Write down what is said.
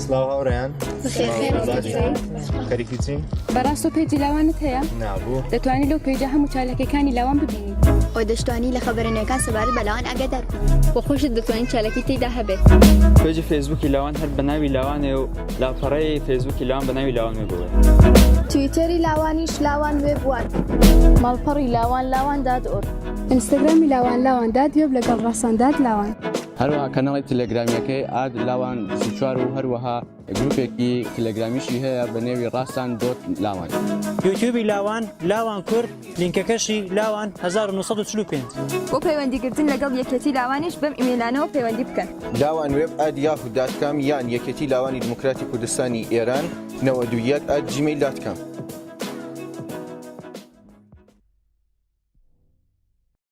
سلااو هاوڕێیان خەریکی چین؟ بەڕاستۆ پێیجی لاوانت هەیە؟ نابوو دەتوانانی لەو پێیجە هەموو چالەکەکانی لاوان ببینی. ئەو دەشتوانی لە خەبەرێنەکان سەبارەت بە لاوان ئاگادار بۆ خۆشت دەتوانین چالەکی تێیدا هەبێت. پێیجی فێسبووکی لاوان هەر بە ناوی لاوانێ و لاپەڕەی فێسبووکی لاوان بە ناوی لاوان بڵێ. تویتەری لاوانیش لاوان وێ بووان. ماڵپەڕی لاوان.org ئینستاگرامی لاوان دیۆب لەگەڵ ڕاستانداد لاوان. هەروەها کەناڵی تەلەگرامیەکەی ئاد لاوان 24 و هەروەها گروپێکی تەلەگرامیشی هەیە بە نێوی ڕاستان دۆت لاوان. یوتیوبی لاوان کورد لینکەکەشی لاوان 1945. بۆ پەیوەندیگرتن لەگەڵ یەکێتی لاوانیش بەم ئیمێلانەوە پەیوەندی بکەن. لاوان وێب @yahoo.com یان یەکێتی لاوانی دموکراتی کوردستانی ئێران 91@gmail.com.